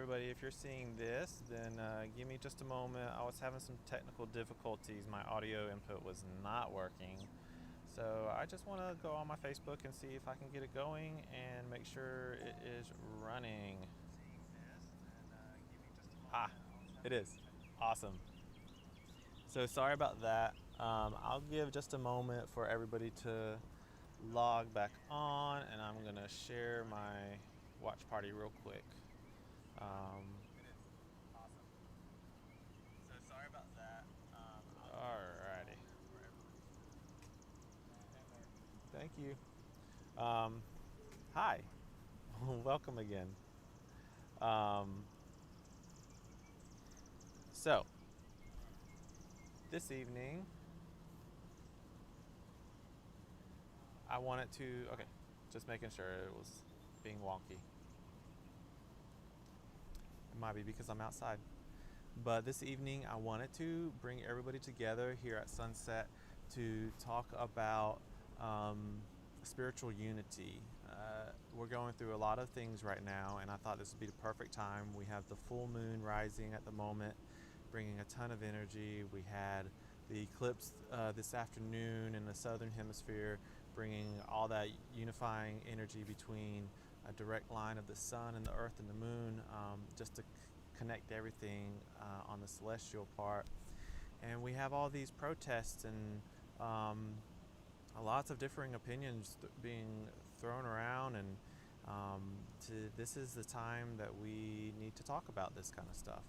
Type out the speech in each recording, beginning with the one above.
everybody. If you're seeing this, then give me just a moment. I was having some technical difficulties. My audio input was not working. So I just want to go on my Facebook and see if I can get it going and make sure it is running. Ah, it is. Awesome. So sorry about that. I'll give just a moment for everybody to log back on, and I'm going to share my watch party real quick. Um, So sorry about that. Alrighty. Thank you. Um, Hi. Welcome again. Um, so this evening, I wanted to. Okay, just making sure it was being wonky. It might be because I'm outside. But this evening, I wanted to bring everybody together here at Sunset to talk about um, spiritual unity. We're going through a lot of things right now, and I thought this would be the perfect time. We have the full moon rising at the moment, bringing a ton of energy. We had the eclipse this afternoon in the southern hemisphere, bringing all that unifying energy between a direct line of the sun and the earth and the moon, just to connect everything on the celestial part. And we have all these protests and lots of differing opinions being thrown around, and this is the time that we need to talk about this kind of stuff.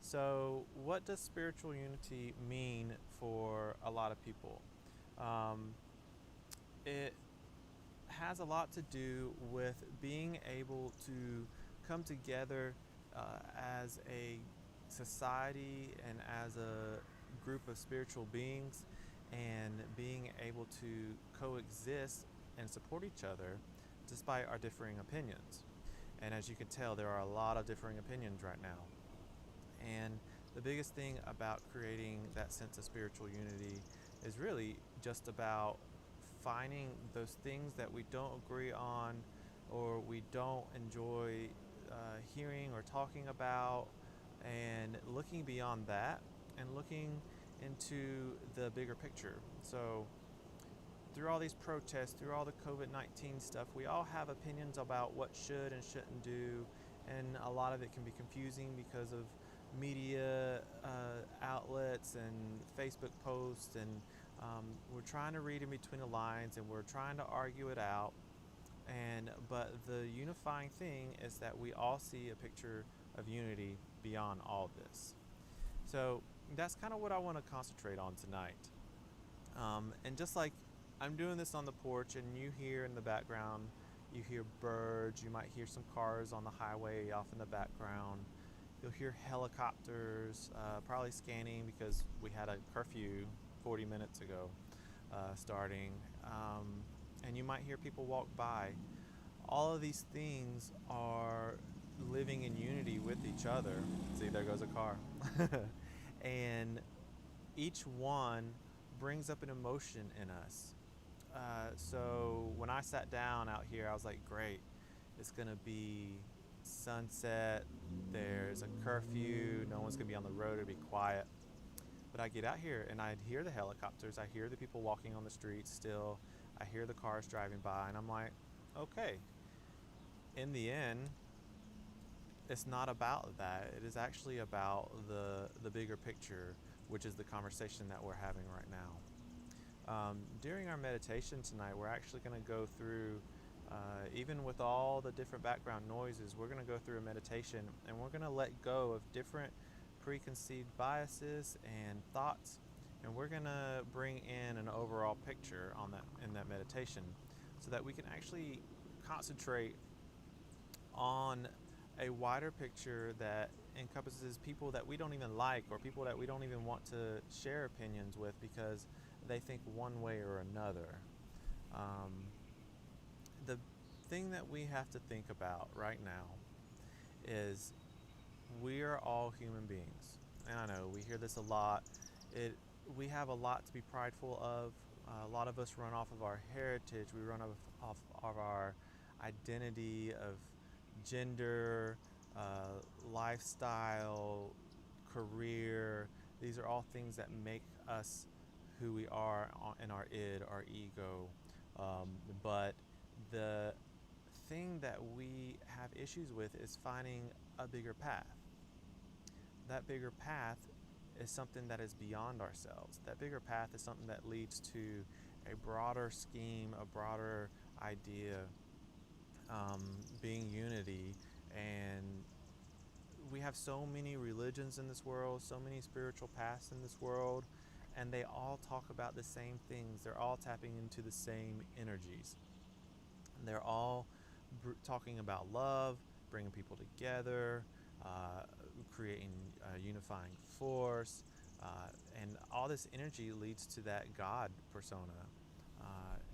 So, what does spiritual unity mean for a lot of people? Um, it has a lot to do with being able to come together as a society and as a group of spiritual beings, and being able to coexist and support each other despite our differing opinions. And as you can tell, there are a lot of differing opinions right now. And the biggest thing about creating that sense of spiritual unity is really just about finding those things that we don't agree on or we don't enjoy hearing or talking about, and looking beyond that and looking into the bigger picture. So, through all these protests, through all the COVID-19 stuff, we all have opinions about what should and shouldn't do, and a lot of it can be confusing because of media outlets and Facebook posts, and we're trying to read in between the lines and we're trying to argue it out. But the unifying thing is that we all see a picture of unity beyond all of this. So that's kind of what I want to concentrate on tonight. And just like I'm doing this on the porch, and you hear in the background, you hear birds, you might hear some cars on the highway off in the background. You'll hear helicopters probably scanning because we had a curfew 40 minutes ago starting. And you might hear people walk by. All of these things are living in unity with each other. See, there goes a car. And each one brings up an emotion in us. So when I sat down out here, I was like, great, it's gonna be sunset, there's a curfew, no one's gonna be on the road, it'll be quiet. But I get out here and I hear the helicopters, I hear the people walking on the streets still, I hear the cars driving by, and I'm like, okay, in the end, it's not about that. It is actually about the bigger picture, which is the conversation that we're having right now. During our meditation tonight, we're actually going to go through, even with all the different background noises, we're going to go through a meditation, and we're going to let go of different preconceived biases and thoughts, and we're going to bring in an overall picture on that in that meditation, so that we can actually concentrate on a wider picture that encompasses people that we don't even like, or people that we don't even want to share opinions with because they think one way or another. Um, the thing that we have to think about right now is we are all human beings. And I know we hear this a lot. We have a lot to be prideful of. A lot of us run off of our heritage. We run off of our identity of gender, lifestyle, career. These are all things that make us who we are in our id, our ego. But the thing that we have issues with is finding a bigger path. That bigger path is something that is beyond ourselves. That bigger path is something that leads to a broader scheme, a broader idea, being unity. And we have so many religions in this world, so many spiritual paths in this world, and they all talk about the same things. They're all tapping into the same energies. They're all talking about love, bringing people together, uh, creating a unifying force, and all this energy leads to that God persona.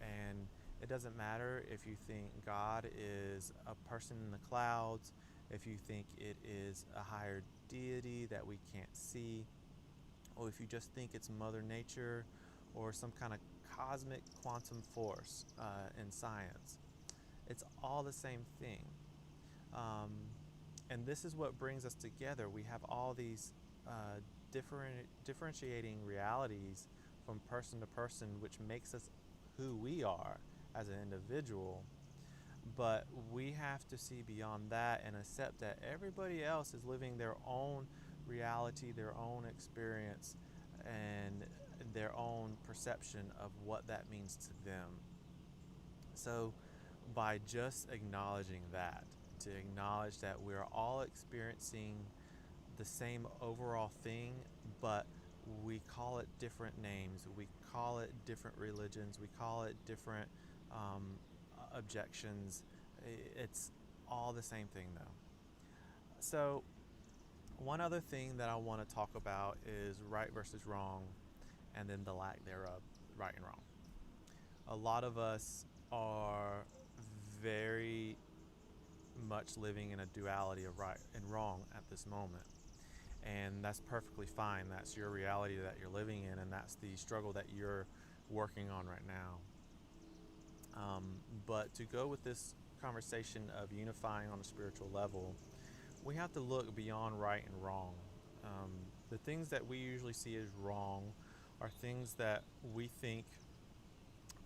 And it doesn't matter if you think God is a person in the clouds, if you think it is a higher deity that we can't see, or if you just think it's Mother Nature or some kind of cosmic quantum force in science. It's all the same thing. Um, and this is what brings us together. We have all these differentiating realities from person to person, which makes us who we are as an individual. But we have to see beyond that and accept that everybody else is living their own reality, their own experience, and their own perception of what that means to them. So, by just acknowledging that, to acknowledge that we're all experiencing the same overall thing, but we call it different names, we call it different religions, we call it different um, objections. It's all the same thing, though. So, one other thing that I want to talk about is right versus wrong, and then the lack thereof, right and wrong. A lot of us are very much living in a duality of right and wrong at this moment. And that's perfectly fine. That's your reality that you're living in, and that's the struggle that you're working on right now. But to go with this conversation of unifying on a spiritual level, we have to look beyond right and wrong. Um, the things that we usually see as wrong are things that we think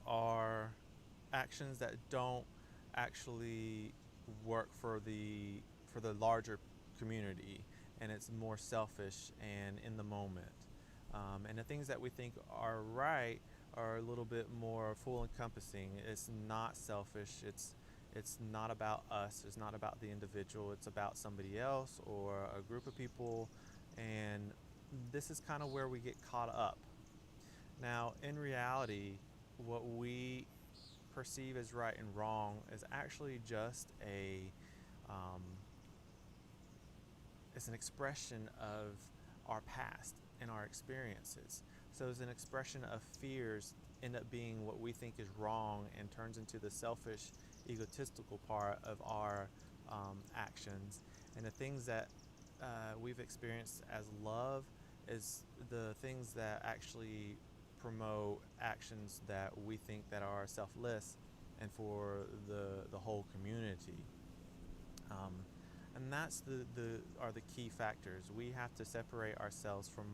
are actions that don't actually work for the larger community, and it's more selfish and in the moment. And the things that we think are right are a little bit more full encompassing. It's not selfish. It's not about us. It's not about the individual. It's about somebody else or a group of people. And this is kind of where we get caught up. Now, in reality, what we perceive as right and wrong is actually just um, it's an expression of our past and our experiences. So it's an expression of fears end up being what we think is wrong and turns into the selfish, egotistical part of our actions. And the things that we've experienced as love is the things that actually promote actions that we think that are selfless and for the whole community. Um, and that's the are the key factors. We have to separate ourselves from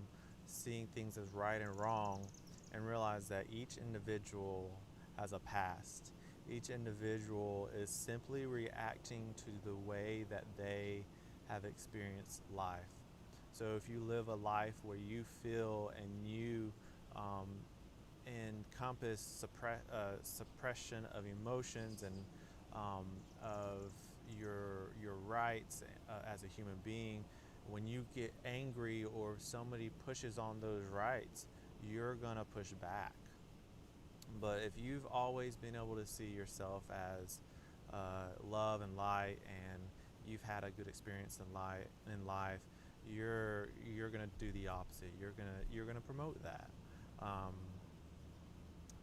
seeing things as right and wrong and realize that each individual has a past. Each individual is simply reacting to the way that they have experienced life. So if you live a life where you feel and you um, encompass suppression of emotions and of your rights as a human being, when you get angry or somebody pushes on those rights, you're gonna push back. But if you've always been able to see yourself as love and light, and you've had a good experience in life, you're gonna do the opposite. You're gonna promote that. Um,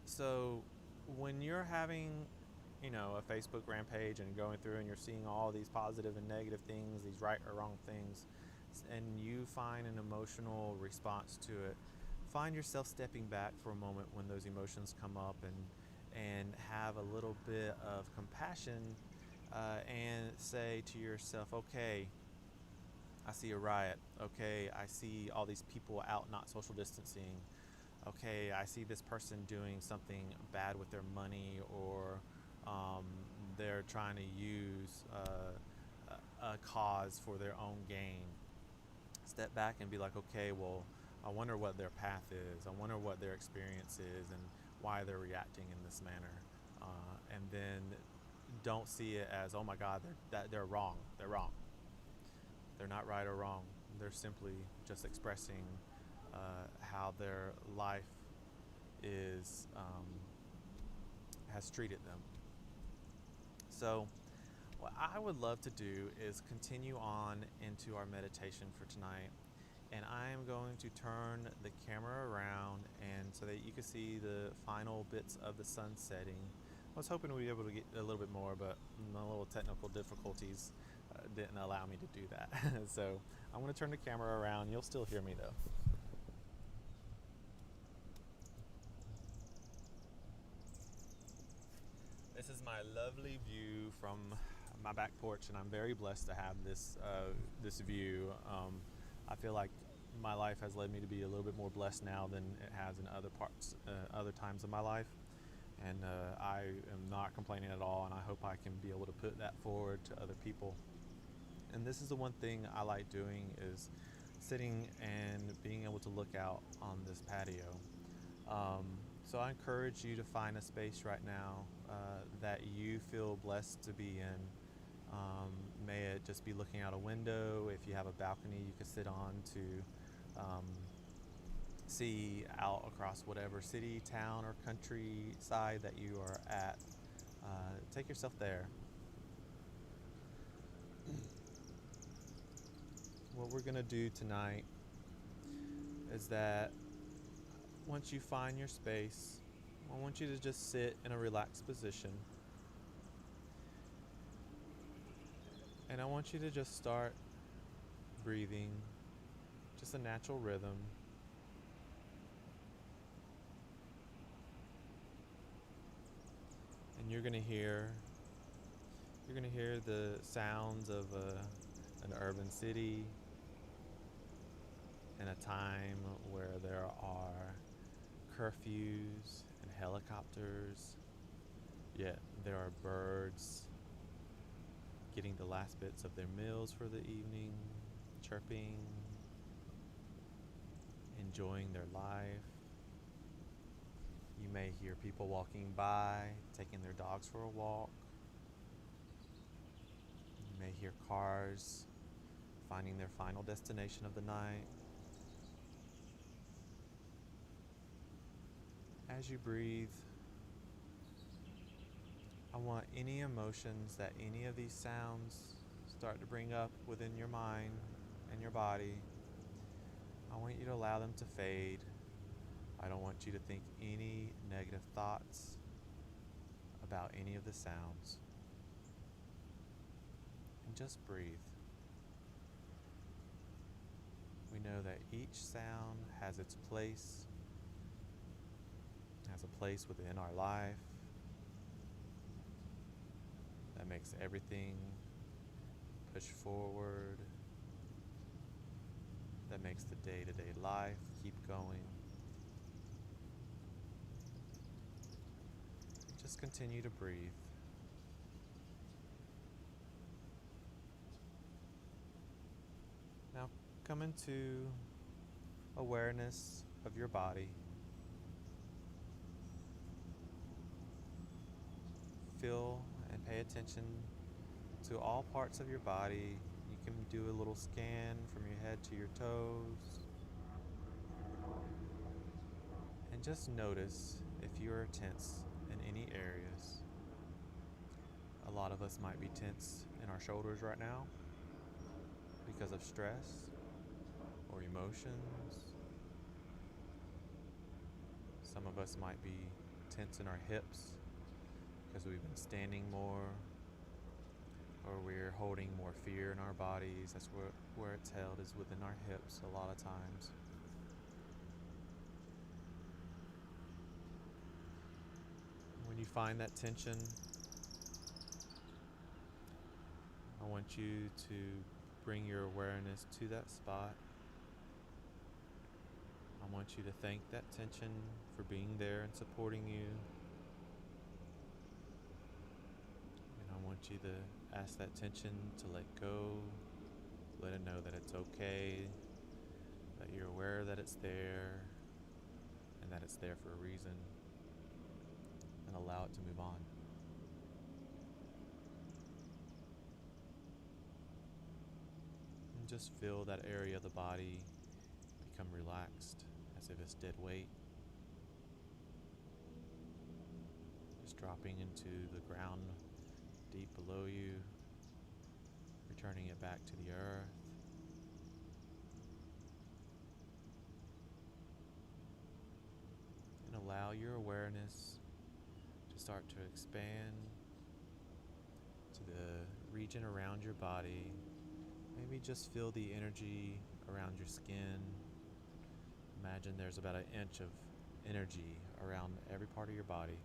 so when you're having, a Facebook rampage and going through and you're seeing all these positive and negative things, these right or wrong things, and you find an emotional response to it, find yourself stepping back for a moment when those emotions come up, and have a little bit of compassion, and say to yourself, okay, I see a riot. Okay, I see all these people out not social distancing. Okay, I see this person doing something bad with their money, or um, they're trying to use a cause for their own gain. Step back and be like, okay, well, I wonder what their path is. I wonder what their experience is and why they're reacting in this manner. And then don't see it as, oh my God, they're wrong. They're wrong. They're not right or wrong. They're simply just expressing how their life is has treated them. So, what I would love to do is continue on into our meditation for tonight. And I am going to turn the camera around and so that you can see the final bits of the sun setting. I was hoping we'd be able to get a little bit more, but a little technical difficulties didn't allow me to do that. So I'm going to turn the camera around. You'll still hear me though. This is my lovely view from my back porch, and I'm very blessed to have this view. I feel like my life has led me to be a little bit more blessed now than it has in other times of my life, and I am not complaining at all. And I hope I can be able to put that forward to other people. And this is the one thing I like doing is sitting and being able to look out on this patio. Um, so I encourage you to find a space right now that you feel blessed to be in. May it just be looking out a window. If you have a balcony you can sit on to see out across whatever city, town, or countryside that you are at. Take yourself there. What we're going to do tonight is that once you find your space, I want you to just sit in a relaxed position. And I want you to just start breathing, just a natural rhythm. And you're gonna hear the sounds of an urban city in a time where there are curfews and helicopters, yet there are birds getting the last bits of their meals for the evening, chirping, enjoying their life. You may hear people walking by, taking their dogs for a walk. You may hear cars finding their final destination of the night. As you breathe, I want any emotions that any of these sounds start to bring up within your mind and your body, I want you to allow them to fade. I don't want you to think any negative thoughts about any of the sounds. And just breathe. We know that each sound has its place, has a place within our life that makes everything push forward, that makes the day-to-day life keep going. Just continue to breathe. Now come into awareness of your body. Feel and pay attention to all parts of your body. You can do a little scan from your head to your toes. And just notice if you are tense in any areas. A lot of us might be tense in our shoulders right now because of stress or emotions. Some of us might be tense in our hips because we've been standing more, or we're holding more fear in our bodies. That's where it's held, is within our hips a lot of times. When you find that tension, I want you to bring your awareness to that spot. I want you to thank that tension for being there and supporting you. And I want you to ask that tension to let go, let it know that it's okay, that you're aware that it's there, and that it's there for a reason, and allow it to move on. And just feel that area of the body become relaxed, as if it's dead weight. Just dropping into the ground deep below you, returning it back to the earth. And allow your awareness to start to expand to the region around your body. Maybe just feel the energy around your skin. Imagine there's about an inch of energy around every part of your body.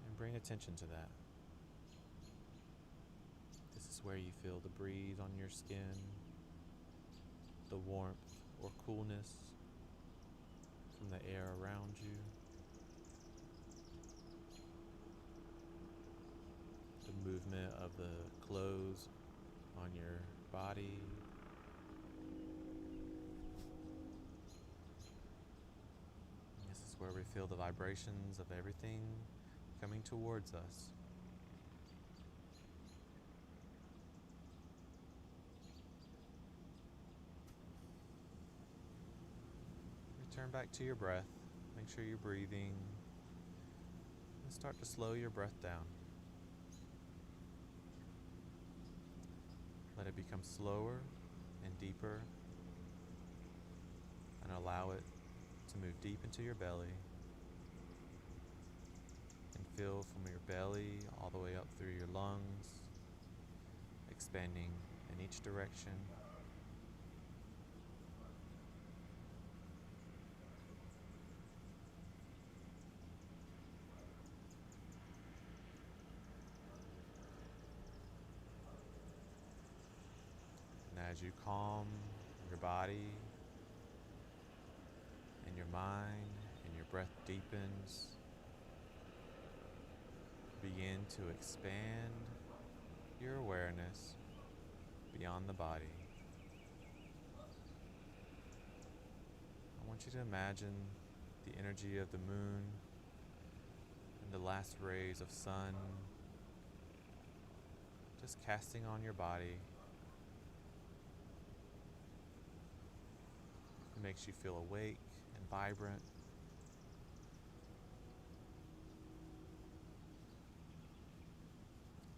And bring attention to that. This is where you feel the breeze on your skin, the warmth or coolness from the air around you, the movement of the clothes on your body. And this is where we feel the vibrations of everything coming towards us. Return back to your breath. Make sure you're breathing. And start to slow your breath down. Let it become slower and deeper, and allow it to move deep into your belly, and feel from your belly all the way up through your lungs, expanding in each direction. And as you calm your body and your mind and your breath deepens, begin to expand your awareness beyond the body. I want you to imagine the energy of the moon and the last rays of sun just casting on your body. It makes you feel awake and vibrant.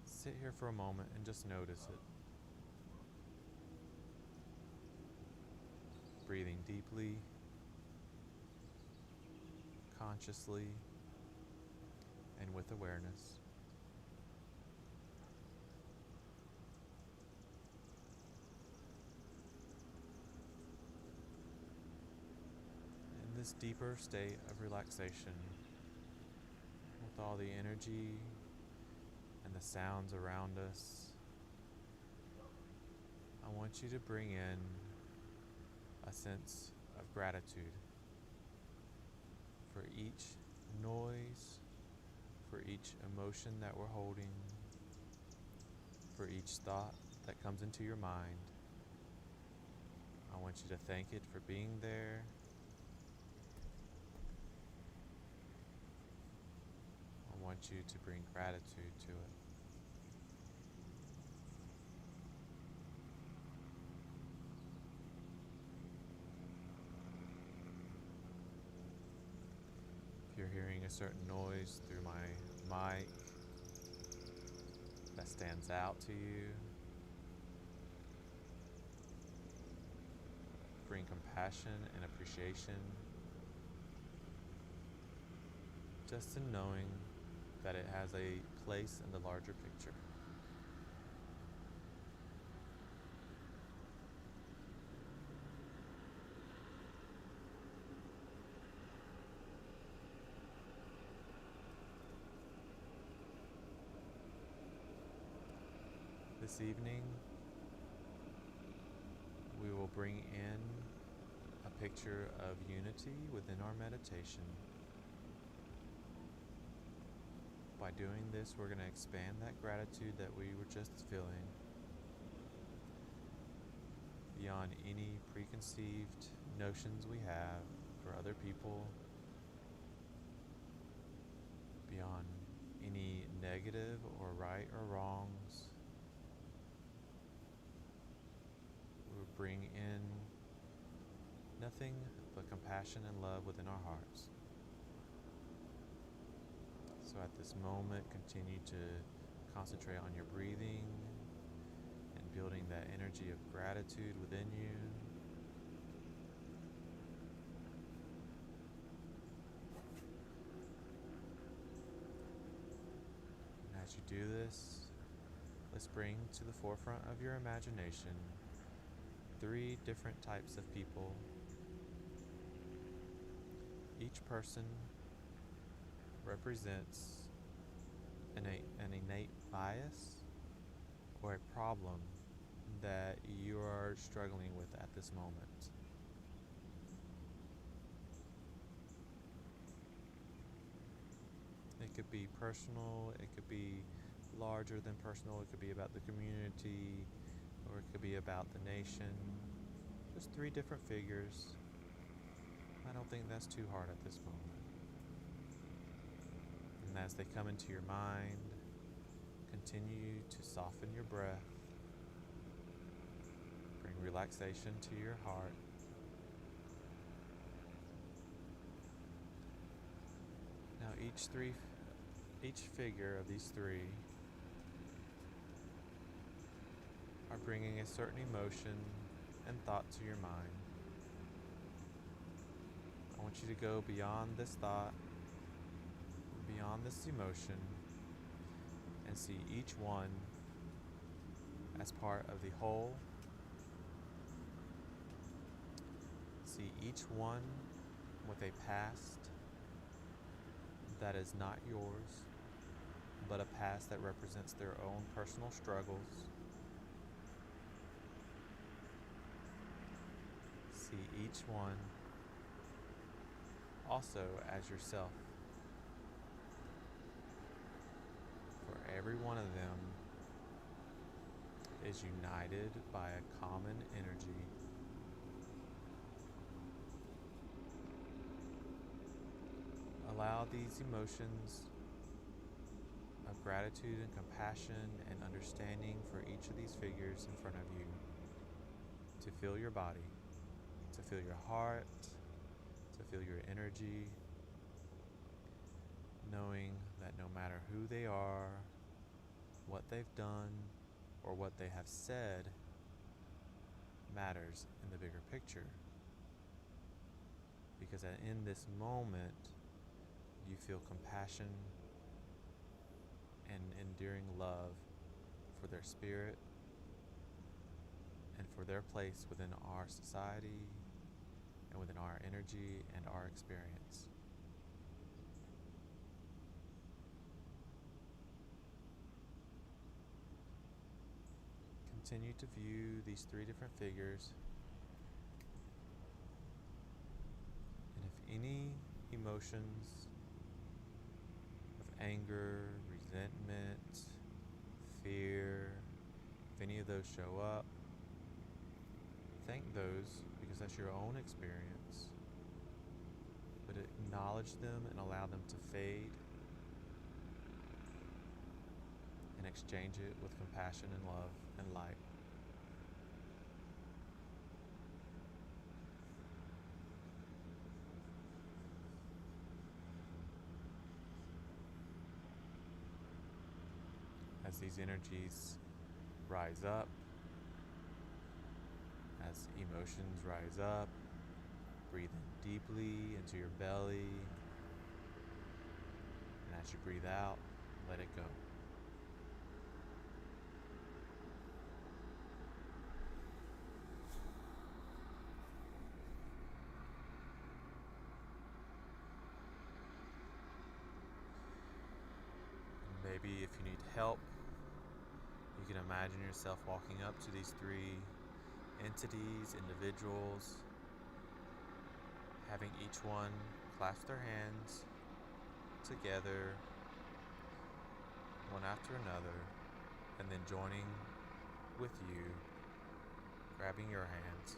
Sit here for a moment and just notice it. Breathing deeply, consciously, and with awareness. In this deeper state of relaxation, with all the energy and the sounds around us, I want you to bring in a sense of gratitude for each noise, for each emotion that we're holding, for each thought that comes into your mind. I want you to thank it for being there. I want you to bring gratitude to it. If you're hearing a certain noise through my mic that stands out to you, bring compassion and appreciation just in knowing that it has a place in the larger picture. This evening, we will bring in a picture of unity within our meditation. By doing this, we're going to expand that gratitude that we were just feeling beyond any preconceived notions we have for other people, beyond any negative or right or wrongs. We bring in nothing but compassion and love within our hearts. So at this moment, continue to concentrate on your breathing and building that energy of gratitude within you. And as you do this, let's bring to the forefront of your imagination 3 different types of people. Each person represents an innate bias or a problem that you are struggling with at this moment. It could be personal, it could be larger than personal, it could be about the community, or it could be about the nation. Just 3 different figures. I don't think that's too hard at this moment. And as they come into your mind, continue to soften your breath. Bring relaxation to your heart. Now each figure of these 3 are bringing a certain emotion and thought to your mind. I want you to go beyond this thought, beyond this emotion, and see each one as part of the whole. See each one with a past that is not yours, but a past that represents their own personal struggles. See each one also as yourself. For every one of them is united by a common energy. Allow these emotions of gratitude and compassion and understanding for each of these figures in front of you to fill your body, to fill your heart, to feel your energy, knowing that no matter who they are, what they've done, or what they have said matters in the bigger picture. Because in this moment, you feel compassion and enduring love for their spirit and for their place within our society and within our energy and our experience. Continue to view these 3 different figures, and if any emotions of anger, resentment, fear, if any of those show up, thank those because that's your own experience, but acknowledge them and allow them to fade and exchange it with compassion and love and light. As these energies rise up, as emotions rise up, breathe in deeply into your belly, and as you breathe out, let it go. Maybe if you need help You can imagine yourself walking up to these three entities, individuals, having each one clasp their hands together, one after another, and then joining with you, grabbing your hands.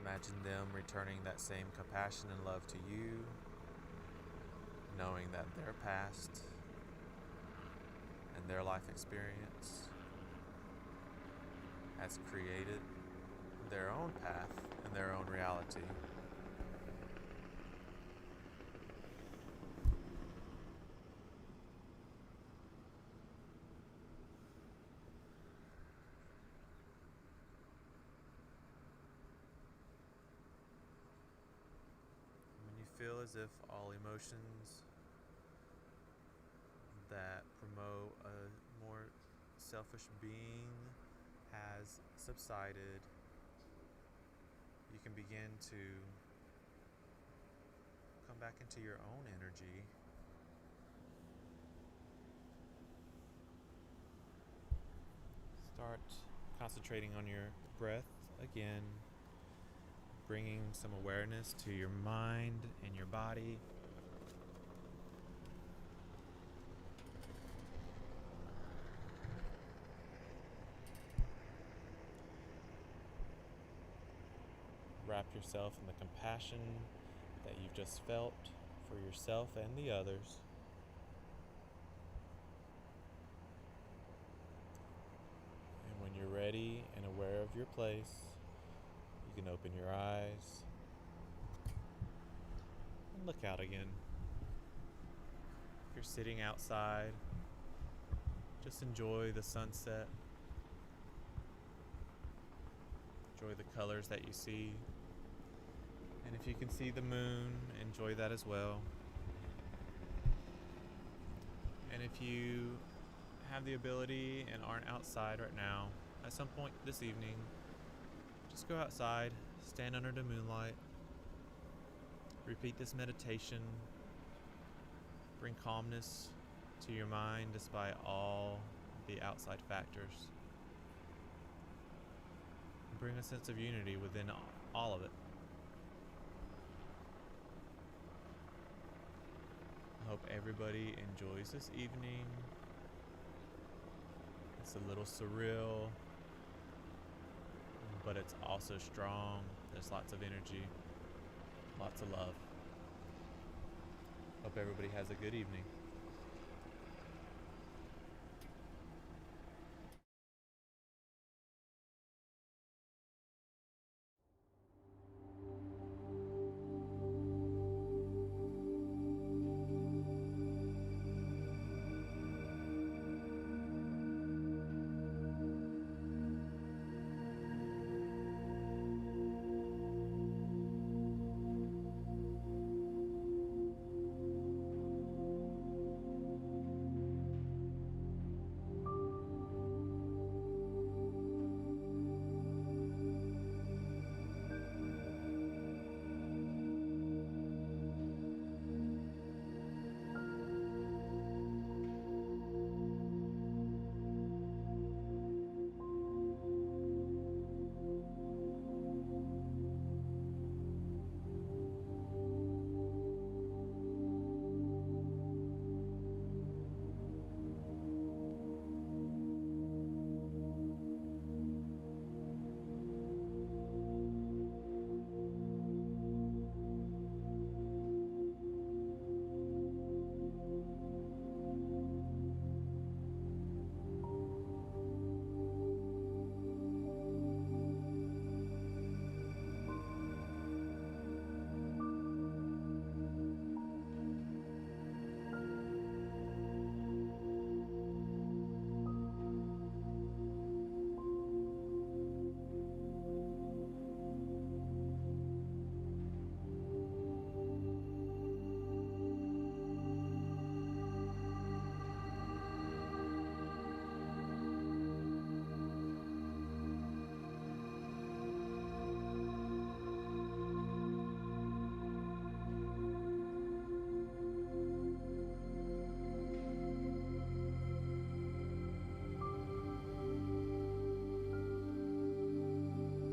Imagine them returning that same compassion and love to you, knowing that their past and their life experience has created their own path and their own reality. When you feel as if all emotions that promote a more selfish being has subsided, you can begin to come back into your own energy. Start concentrating on your breath again, bringing some awareness to your mind and your body. Wrap yourself in the compassion that you've just felt for yourself and the others. And when you're ready and aware of your place, you can open your eyes and look out again. If you're sitting outside, just enjoy the sunset. Enjoy the colors that you see. And if you can see the moon, enjoy that as well. And if you have the ability and aren't outside right now, at some point this evening, just go outside, stand under the moonlight, repeat this meditation, bring calmness to your mind despite all the outside factors. And bring a sense of unity within all of it. I hope everybody enjoys this evening. It's a little surreal, but it's also strong. There's lots of energy, lots of love. Hope everybody has a good evening.